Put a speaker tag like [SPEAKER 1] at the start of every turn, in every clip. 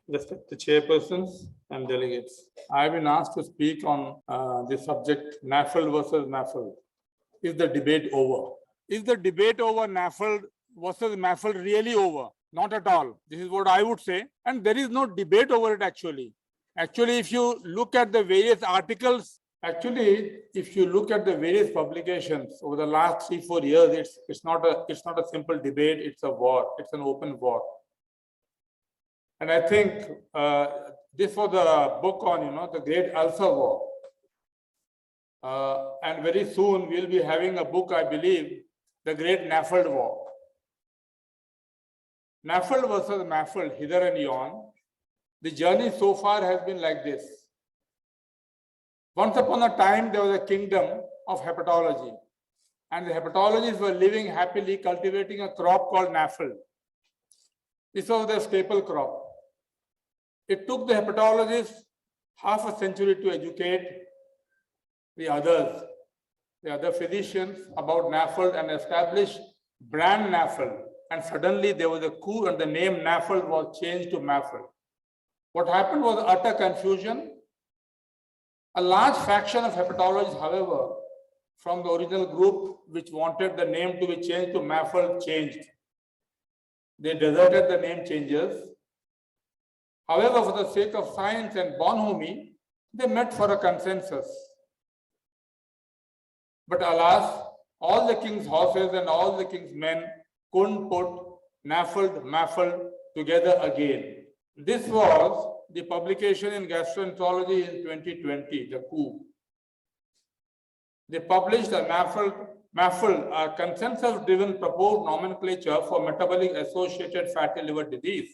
[SPEAKER 1] respected chairpersons and delegates. I have been asked to speak on the subject NAFLD versus MAFLD. Is the debate over? Is the debate over NAFLD versus MAFLD really over? Not at all. This is what I would say. And there is no debate over it actually. Actually, if you look at the various articles, if you look at the various publications over the last 3-4 years, it's not a simple debate, it's a war, it's an open war. And I think this was a book on, the Great Ulcer War. And very soon we'll be having a book, I believe, the Great NAFLD War. NAFLD versus MAFLD, hither and yon. The journey so far has been like this. Once upon a time, there was a kingdom of hepatology. And the hepatologists were living happily, cultivating a crop called NAFLD. This was their staple crop. It took the hepatologists half a century to educate the other physicians about NAFLD and establish brand NAFLD. And suddenly there was a coup and the name NAFLD was changed to MAFLD. What happened was utter confusion. A large fraction of hepatologists, however, from the original group which wanted the name to be changed to MAFLD changed. They deserted the name changes. However, for the sake of science and bonhomie, they met for a consensus. But alas, all the king's horses and all the king's men couldn't put NAFLD, MAFLD together again. This was the publication in Gastroenterology in 2020, the coup. They published a MAFLD, a consensus-driven proposed nomenclature for metabolic associated fatty liver disease.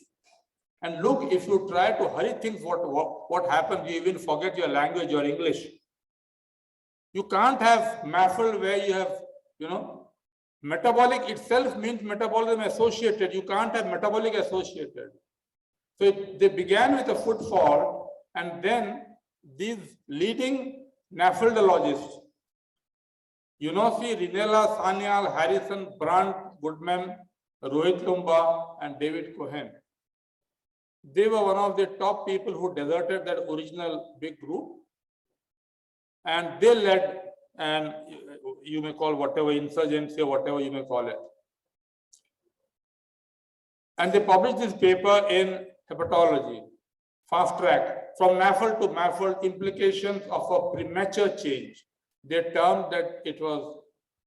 [SPEAKER 1] And look, if you try to hurry things, what happens? You even forget your language, your English. You can't have MAFLD where you have, metabolic itself means metabolism associated. You can't have metabolic associated. So they began with a foot fault, and then these leading NAFLDologists, Rinella, Sanyal, Harrison, Brandt, Goodman, Rohit Lumba, and David Cohen. They were one of the top people who deserted that original big group. And they led, and you may call whatever insurgency or whatever you may call it. And they published this paper in Hepatology, fast track, from NAFLD to MAFLD, implications of a premature change. They termed that it was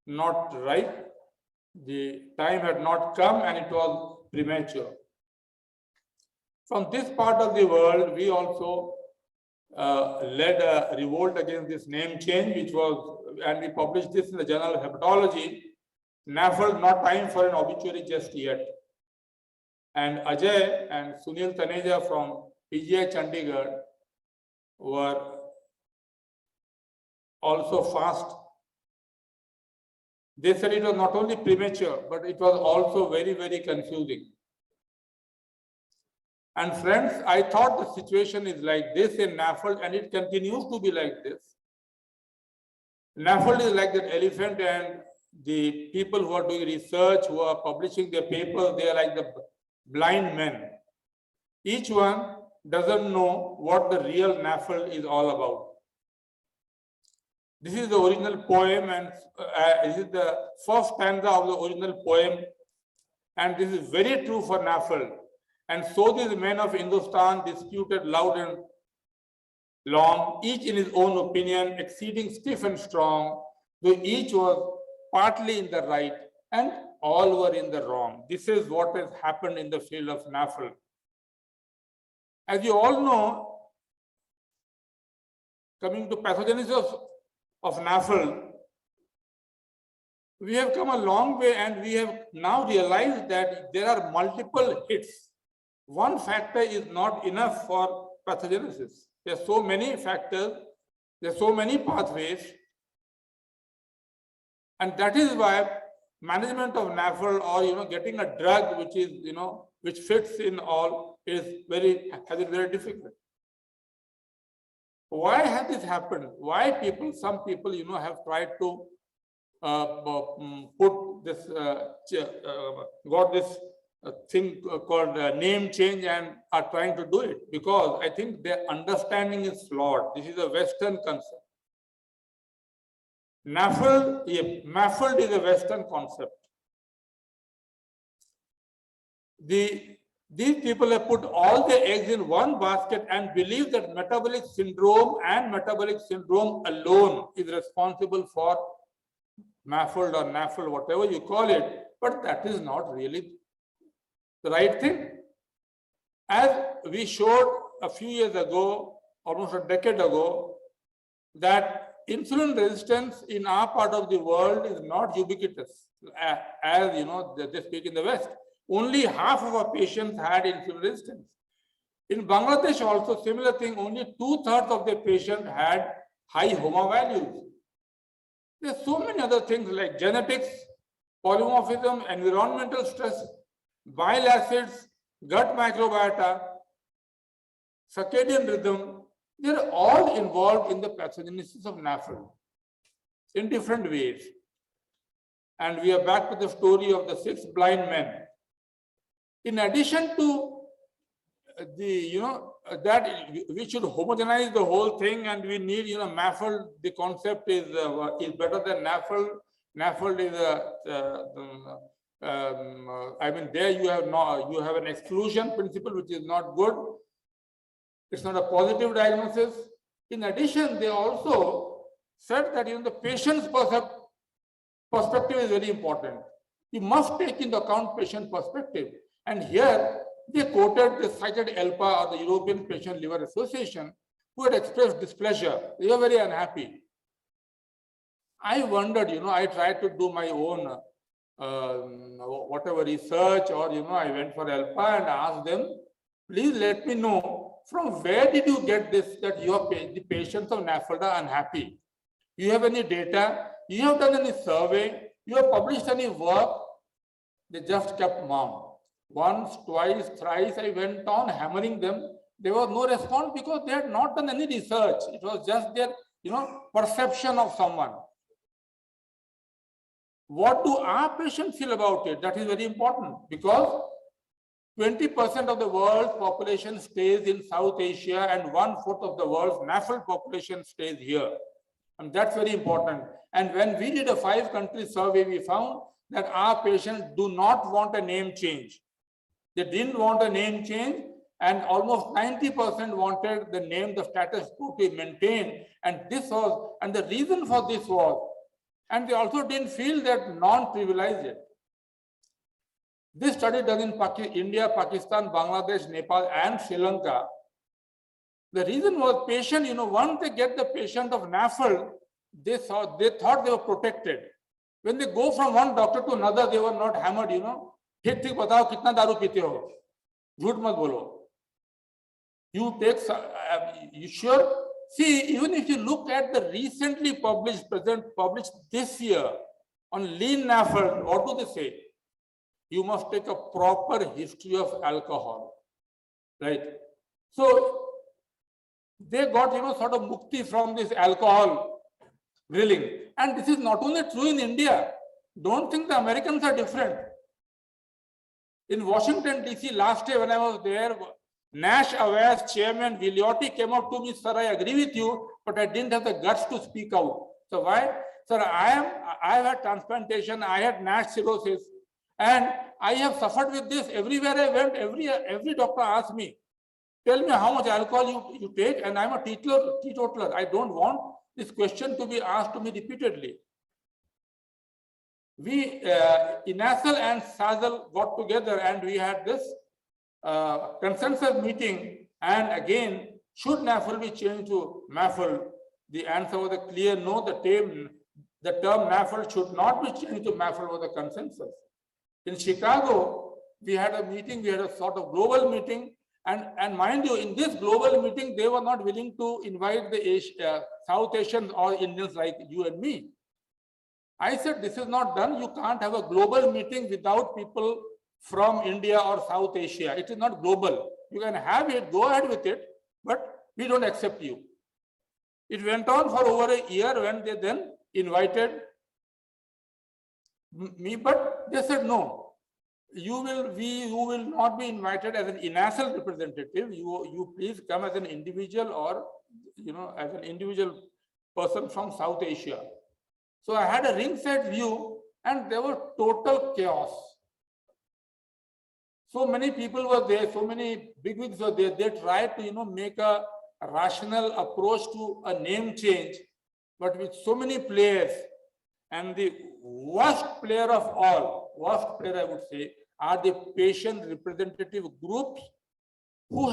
[SPEAKER 1] not right, the time had not come, and it was premature. From this part of the world, we also led a revolt against this name change, and we published this in the Journal of Hepatology. NAFLD, not time for an obituary just yet. And Ajay and Sunil Taneja from PGI Chandigarh were also fast. They said it was not only premature, but it was also very, very confusing. And friends, I thought the situation is like this in NAFLD, and it continues to be like this. NAFLD is like that elephant, and the people who are doing research, who are publishing their papers, they are like the blind men. Each one doesn't know what the real NAFLD is all about. This is the original poem, and this is the first stanza of the original poem, and this is very true for NAFLD. And so these men of Hindustan disputed loud and long, each in his own opinion, exceeding stiff and strong, though each was partly in the right and all were in the wrong. This is what has happened in the field of NAFLD. As you all know, coming to pathogenesis of NAFLD, we have come a long way, and we have now realized that there are multiple hits. One factor is not enough for pathogenesis. There are so many factors, there are so many pathways, and that is why management of NAFLD, or getting a drug which is which fits in all has been very difficult. Why has this happened? Why some people have tried to put this got this thing called name change and are trying to do it, because I think their understanding is flawed. This is a Western concept. MAFLD is a Western concept. These people have put all their eggs in one basket and believe that metabolic syndrome alone is responsible for MAFLD or NAFLD, whatever you call it, but that is not really the right thing. As we showed a few years ago, almost a decade ago, that insulin resistance in our part of the world is not ubiquitous, as you know, they speak in the West. Only half of our patients had insulin resistance. In Bangladesh also, similar thing, only 2/3 of the patients had high HOMA values. There are so many other things like genetics, polymorphism, environmental stress, bile acids, gut microbiota, circadian rhythm. They are all involved in the pathogenesis of NAFLD in different ways. And we are back to the story of the 6 blind men. In addition to that we should homogenize the whole thing, and we need, MAFLD, the concept is better than NAFLD. NAFLD is there you have an exclusion principle, which is not good. It's not a positive diagnosis. In addition, they also said that the patient's perspective is very important. You must take into account patient perspective. And here they cited ELPA, or the European Patient Liver Association, who had expressed displeasure. They were very unhappy. I wondered, I tried to do my own whatever research, or I went for ELPA and asked them, please let me know from where did you get this, that the patients of NAFLD are unhappy? You have any data? You have done any survey? You have published any work? They just kept mum. Once, twice, thrice, I went on hammering them. There was no response because they had not done any research. It was just their, perception of someone. What do our patients feel about it? That is very important, because 20% of the world's population stays in South Asia, and 1/4 of the world's NAFLD population stays here. And that's very important. And when we did a 5-country survey, we found that our patients do not want a name change. They didn't want a name change, and almost 90% wanted the name, the status quo to be maintained. And the reason for this was, and they also didn't feel that non-trivialize it. This study done in India, Pakistan, Bangladesh, Nepal, and Sri Lanka. The reason was patient, once they get the patient of NAFLD, they thought they were protected. When they go from one doctor to another, they were not hammered, ठीक बताओ कितना दारू पीते हो, झूठ मत बोलो. You take, you sure? See, even if you look at the recently published this year on lean NAFLD, what do they say? You must take a proper history of alcohol, right? So they got, sort of mukti from this alcohol grilling. And this is not only true in India. Don't think the Americans are different. In Washington, D.C. last year when I was there, Nash Aware's chairman Vellore came up to me, sir, I agree with you, but I didn't have the guts to speak out. So why? Sir, I have had transplantation, I had Nash cirrhosis, and I have suffered with this. Everywhere I went, every doctor asked me, tell me how much alcohol you take, and I'm a teetotaler. I don't want this question to be asked to me repeatedly. We, INASL and SASL got together and we had this consensus meeting, and again, should NAFLD be changed to MAFLD? The answer was a clear no. The term NAFLD should not be changed to MAFLD was a consensus. In Chicago, we had a meeting, we had a sort of global meeting, and mind you, in this global meeting, they were not willing to invite the South Asians or Indians like you and me. I said, this is not done. You can't have a global meeting without people from India or South Asia. It is not global. You can have it, go ahead with it, but we don't accept you. It went on for over a year when they then invited me, but they said no. you will not be invited as an NAFLD representative. You please come as an individual, or as an individual person from South Asia. So I had a ringside view, and there was total chaos. So many people were there, so many bigwigs were there. They tried to make a rational approach to a name change, but with so many players, and the worst player of all, worst player I would say, are the patient representative groups who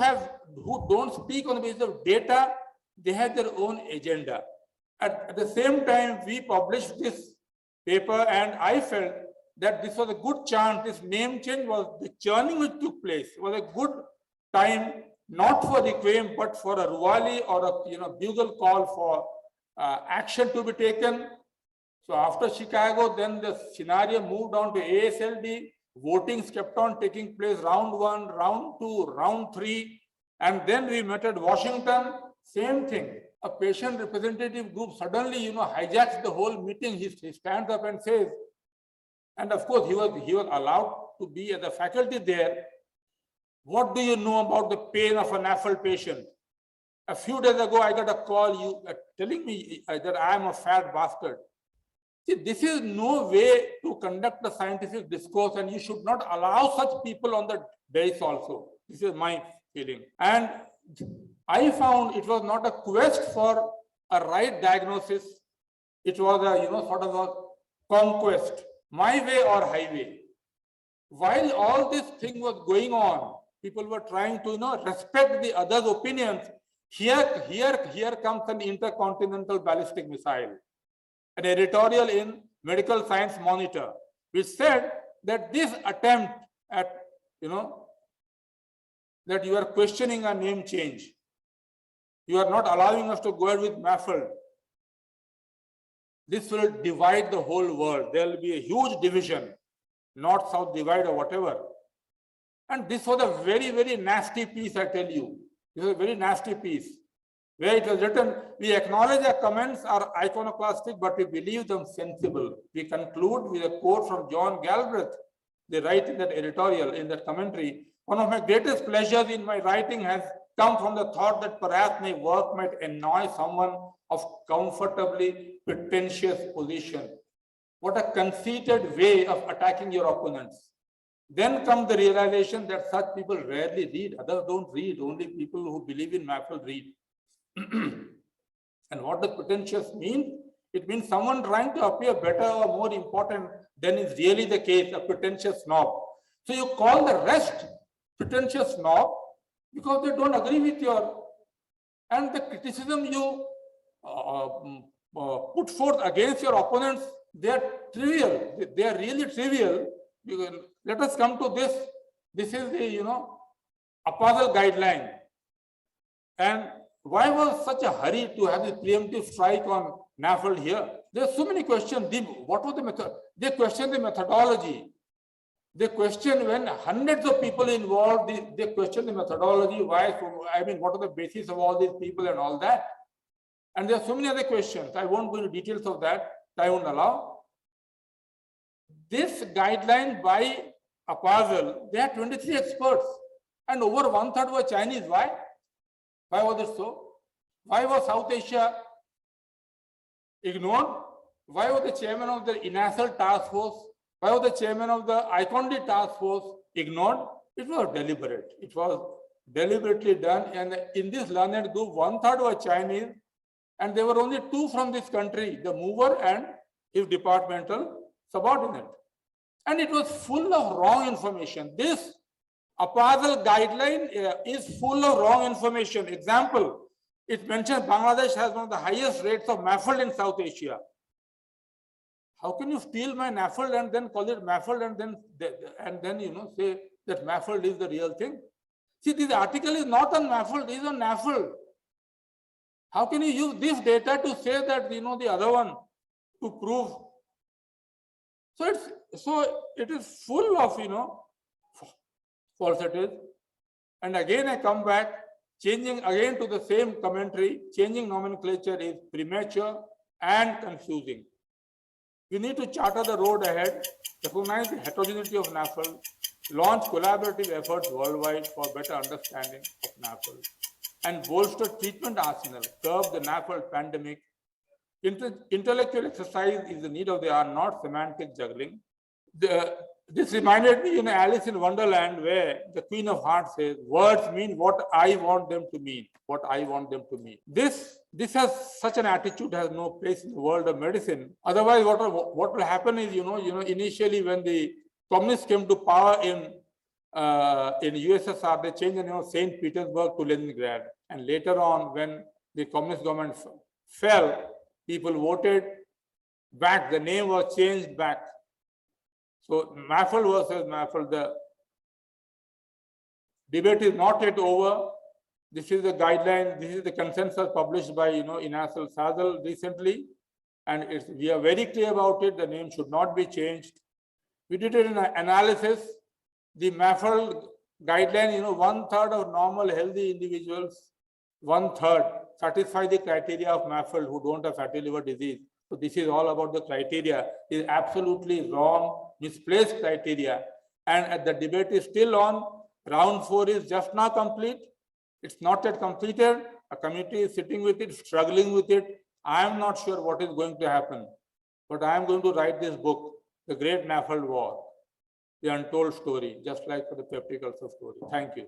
[SPEAKER 1] don't speak on the basis of data. They have their own agenda. At the same time, we published this paper, and I felt that this was a good chance. This name change was the churning which took place. It was a good time, not for requiem, but for a ruali or a bugle call for action to be taken. So after Chicago, then the scenario moved on to ASLD. Votings kept on taking place, round 1, round 2, round 3. And then we met at Washington, same thing. A patient representative group suddenly, hijacks the whole meeting. He stands up and says, and of course, he was allowed to be as a faculty there. What do you know about the pain of a NAFLD patient? A few days ago, I got a call telling me that I am a fat bastard. See, this is no way to conduct a scientific discourse, and you should not allow such people on the dais also. This is my feeling. And I found it was not a quest for a right diagnosis. It was a, sort of a conquest, my way or highway. While all this thing was going on, people were trying to, respect the other's opinions. Here comes an intercontinental ballistic missile. An editorial in Medical Science Monitor, which said that this attempt at, that you are questioning a name change, you are not allowing us to go ahead with MAFLD. This will divide the whole world. There will be a huge division, north-south divide or whatever. And this was a very, very nasty piece, I tell you. This was a very nasty piece, where it was written, we acknowledge our comments are iconoclastic, but we believe them sensible. We conclude with a quote from John Galbraith. They write in that editorial, in that commentary, one of my greatest pleasures in my writing has come from the thought that perhaps my work might annoy someone of comfortably pretentious position. What a conceited way of attacking your opponents. Then comes the realization that such people rarely read. Others don't read. Only people who believe in MAFLD read. And what does pretentious mean? It means someone trying to appear better or more important than is really the case, a pretentious snob. So you call the rest pretentious snob because they don't agree with your, and the criticism you put forth against your opponents, they are trivial. They are really trivial. Let us come to this. This is the, apostle guideline. And why was such a hurry to have the preemptive strike on NAFLD here? There are so many questions. What was the method? They questioned the methodology. They questioned when hundreds of people involved. They questioned the methodology. Why? What are the basis of all these people and all that? And there are so many other questions. I won't go into details of that. I won't allow. This guideline by Apostle, they had 23 experts, and over 1/3 were Chinese. Why? Why was it so? Why was South Asia ignored? Why was the chairman of the NAFLD task force? Why was the chairman of the ICOND task force ignored? It was deliberate. It was deliberately done. And in this learned group, 1/3 were Chinese, and there were only 2 from this country, the mover and his departmental subordinate. And it was full of wrong information. This Apostle guideline is full of wrong information. Example, it mentions Bangladesh has one of the highest rates of MAFLD in South Asia. How can you steal my NAFLD and then call it MAFLD and then say that MAFLD is the real thing? See, this article is not on MAFLD, it is on NAFLD. How can you use this data to say that the other one to prove? So it is full of falsities. And again I come back, changing again to the same commentary, changing nomenclature is premature and confusing. We need to charter the road ahead, recognize the heterogeneity of NAFLD, launch collaborative efforts worldwide for better understanding of NAFLD, and bolster treatment arsenal, curb the NAFLD pandemic. Intellectual exercise is the need of the hour, not semantic juggling. This reminded me in Alice in Wonderland, where the Queen of Hearts says, words mean what I want them to mean, what I want them to mean. This has such an attitude has no place in the world of medicine. Otherwise, what will happen is, initially when the communists came to power in USSR, they changed the name of St. Petersburg to Leningrad. And later on, when the communist government fell, people voted back, the name was changed back. So MAFLD versus MAFLD, the debate is not yet over. This is the guideline, this is the consensus published by Inasal Sadal recently, and we are very clear about it. The name should not be changed. We did an analysis. The MAFLD guideline, 1/3 of normal healthy individuals, 1/3 satisfy the criteria of MAFLD who don't have fatty liver disease. So this is all about the criteria. It is absolutely wrong, misplaced criteria. And the debate is still on. Round 4 is just now complete. It's not yet completed. A committee is sitting with it, struggling with it. I am not sure what is going to happen. But I am going to write this book, The Great NAFLD War, The Untold Story, just like for the peptic ulcer story. Thank you.